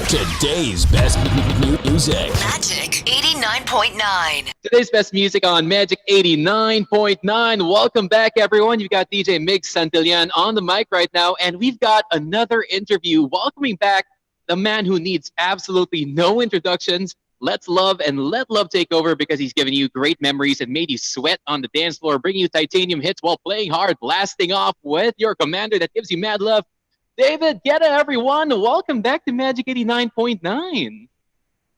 Today's best music. Magic 89.9. Today's best music on Magic 89.9. Welcome back, everyone. You've got DJ Migs Santillan on the mic right now, and we've got another interview welcoming back the man who needs absolutely no introductions. Let's love and let love take over because he's given you great memories and made you sweat on the dance floor, bringing you titanium hits while playing hard, blasting off with your commander that gives you mad love. David Guetta, everyone. Welcome back to Magic 89.9.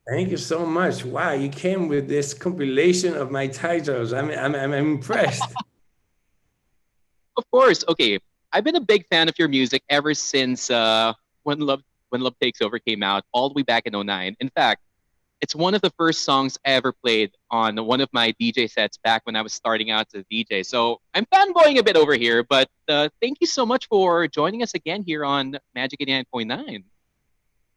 Thank you so much. Wow, you came with this compilation of my titles. I'm impressed. Of course. Okay. I've been a big fan of your music ever since When Love Takes Over came out, all the way back in '09. In fact, it's one of the first songs I ever played on one of my DJ sets back when I was starting out as a DJ. So I'm fanboying a bit over here, but thank you so much for joining us again here on Magic 89.9.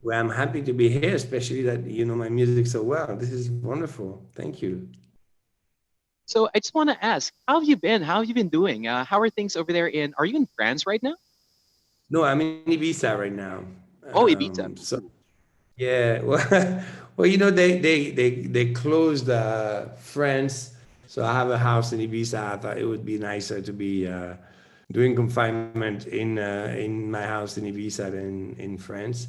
Well, I'm happy to be here, especially that you know my music so well. This is wonderful. Thank you. So I just want to ask, how have you been? How have you been doing? How are things over there are you in France right now? No, I'm in Ibiza right now. Oh, Ibiza. So yeah, well, you know they closed France, so I have a house in Ibiza. I thought it would be nicer to be doing confinement in my house in Ibiza than in France.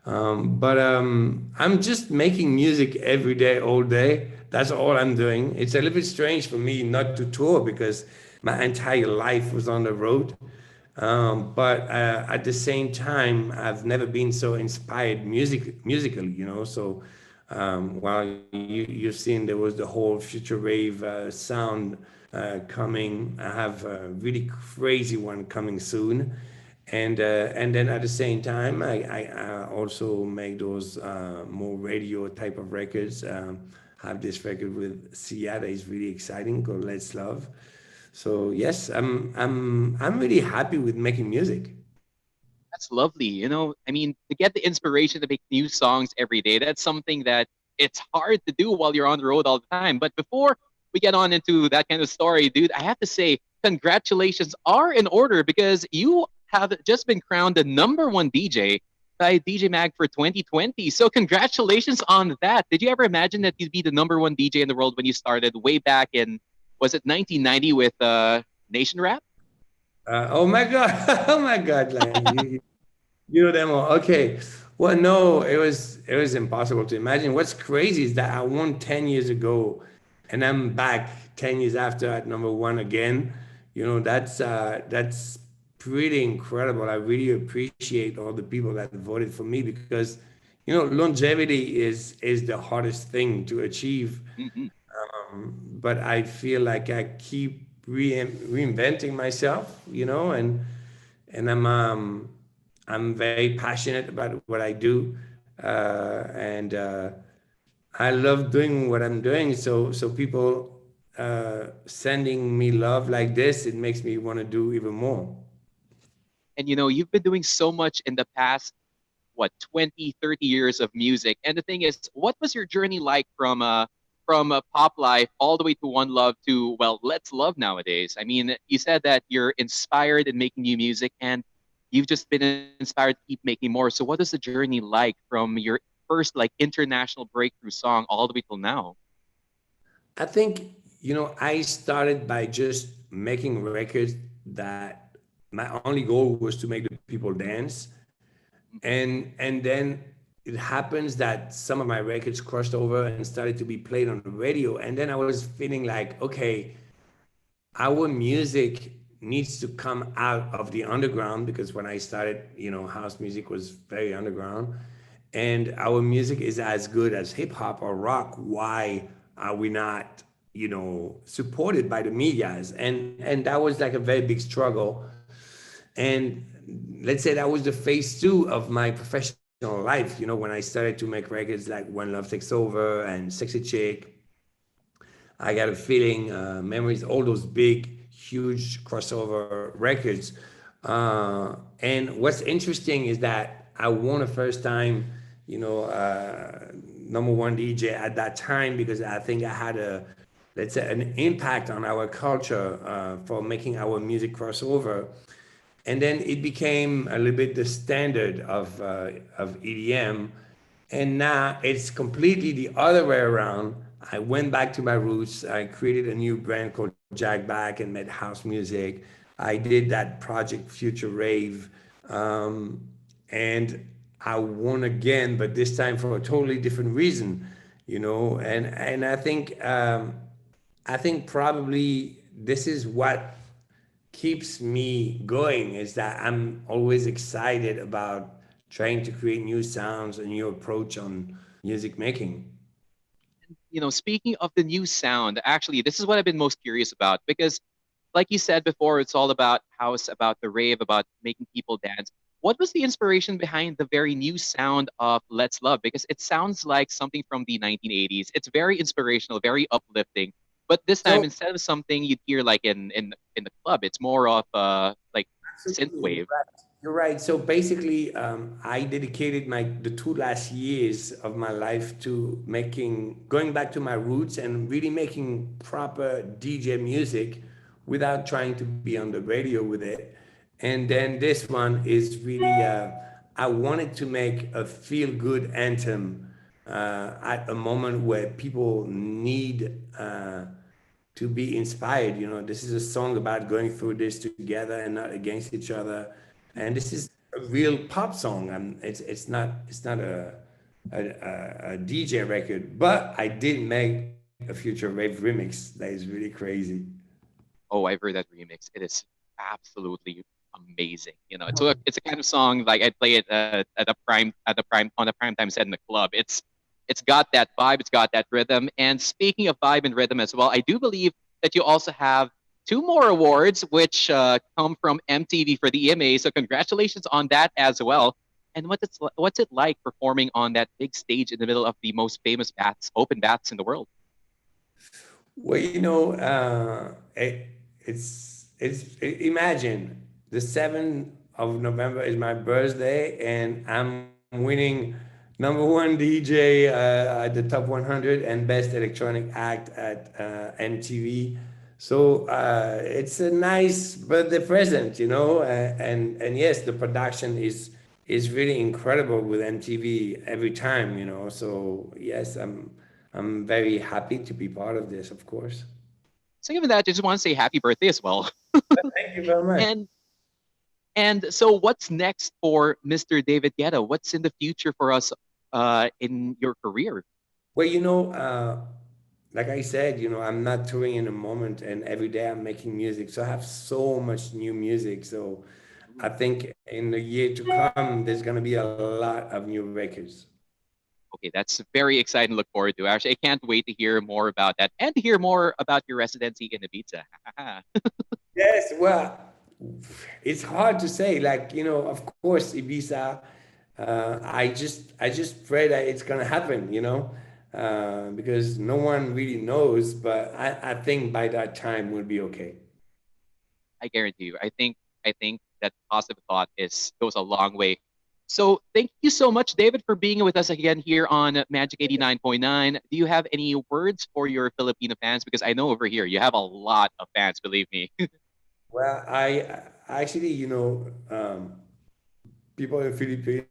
But I'm just making music every day, all day. That's all I'm doing. It's a little bit strange for me not to tour because my entire life was on the road. But at the same time, I've never been so inspired musically, you know. So while you've seen there was the whole future rave sound coming, I have a really crazy one coming soon. And then at the same time, I also make those more radio type of records. Have this record with Sia that is really exciting called Let's Love. So yes, I'm really happy with making music. That's lovely. You know, I mean, to get the inspiration to make new songs every day, that's something that it's hard to do while you're on the road all the time. But before we get on into that kind of story, dude, I have to say, congratulations are in order because you have just been crowned the #1 DJ by DJ Mag for 2020. So congratulations on that. Did you ever imagine that you'd be the #1 DJ in the world when you started way back in, was it 1990 with Nation Rap? Oh my God! Oh my God! Like you know them all. Okay. Well, no, it was impossible to imagine. What's crazy is that I won 10 years ago, and I'm back 10 years after at #1 again. You know, that's pretty incredible. I really appreciate all the people that voted for me because, you know, longevity is the hardest thing to achieve. Mhm. But I feel like I keep reinventing myself, you know, and I'm very passionate about what I do, and I love doing what I'm doing. So people sending me love like this, it makes me want to do even more. And you know, you've been doing so much in the past, what, 20, 30 years of music. And the thing is, what was your journey like from pop life all the way to One Love to, well, Let's Love nowadays? I mean, you said that you're inspired in making new music and you've just been inspired to keep making more. So what is the journey like from your first like international breakthrough song all the way till now? I think, you know, I started by just making records that my only goal was to make the people dance. And then it happens that some of my records crossed over and started to be played on the radio. And then I was feeling like, okay, our music needs to come out of the underground because when I started, you know, house music was very underground. And our music is as good as hip hop or rock. Why are we not, you know, supported by the medias? And that was like a very big struggle. And let's say that was the phase 2 of my professional life, you know, when I started to make records like When Love Takes Over and Sexy Chick. I Got a Feeling, Memories, all those big, huge crossover records. And what's interesting is that I won the first time, you know, #1 DJ at that time because I think I had let's say, an impact on our culture for making our music crossover. And then it became a little bit the standard of EDM. And now it's completely the other way around. I went back to my roots. I created a new brand called Jack Back and made house music. I did that project Future Rave. Um, and I won again, but this time for a totally different reason, you know. And I think probably this is what keeps me going is that I'm always excited about trying to create new sounds, a new approach on music making. Speaking of the new sound, actually, this is what I've been most curious about because, like you said before, it's all about house, about the rave, about making people dance. What was the inspiration behind the very new sound of Let's Love? Because it sounds like something from the 1980s. It's very inspirational, very uplifting. But this time, So instead of something you'd hear like in the club, it's more of like absolutely, synthwave. you're right. So basically, I dedicated the 2 last years of my life to going back to my roots and really making proper DJ music without trying to be on the radio with it. And then this one is really, I wanted to make a feel good anthem at a moment where people need. To be inspired. You know, this is a song about going through this together and not against each other. And this is a real pop song. It's not a DJ record, but I did make a future rave remix that is really crazy. Oh, I've heard that remix. It is absolutely amazing. It's a kind of song like I'd play it at the prime on a prime time set in the club. It's got that vibe, it's got that rhythm. And speaking of vibe and rhythm as well, I do believe that you also have two more awards which come from MTV for the EMA. So congratulations on that as well. And what's it like performing on that big stage in the middle of the most famous open baths in the world? Well, imagine the 7th of November is my birthday, and I'm winning number one DJ at the top 100 and best electronic act at MTV. So it's a nice birthday present, and yes, the production is really incredible with MTV every time, So yes, I'm very happy to be part of this, of course. So given that, I just want to say happy birthday as well. Thank you very much. And and so what's next for Mr. David Guetta? What's in the future for us in your career? Well, like I said, I'm not touring in a moment, and every day I'm making music. So I have so much new music. So I think in the year to come, there's going to be a lot of new records. Okay, that's very exciting to look forward to. Actually, I can't wait to hear more about that and to hear more about your residency in Ibiza. Yes, well, it's hard to say. Like, of course, Ibiza. I just pray that it's gonna happen. Because no one really knows. But I think by that time we'll be okay. I guarantee you. I think that positive thought goes a long way. So thank you so much, David, for being with us again here on Magic 89.9. Do you have any words for your Filipino fans? Because I know over here you have a lot of fans, believe me. Well, I actually, people in Philippines,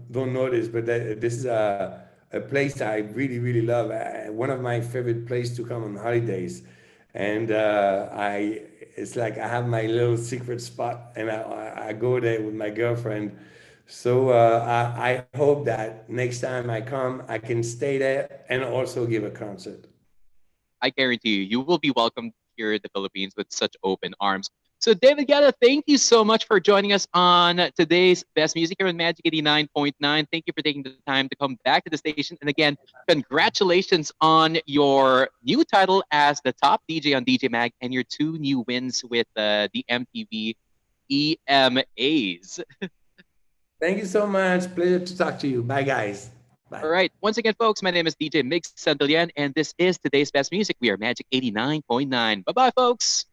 don't know this, but this is a place that I really, really love. One of my favorite places to come on holidays, and it's like I have my little secret spot, and I go there with my girlfriend. So I hope that next time I come, I can stay there and also give a concert. I guarantee you will be welcomed here in the Philippines with such open arms. So, David Guetta, thank you so much for joining us on today's Best Music here on Magic 89.9. Thank you for taking the time to come back to the station. And again, congratulations on your new title as the top DJ on DJ Mag and your two new wins with the MTV EMAs. Thank you so much. Pleasure to talk to you. Bye, guys. Bye. All right. Once again, folks, my name is DJ Migs Santillan, and this is today's Best Music. We are Magic 89.9. Bye-bye, folks.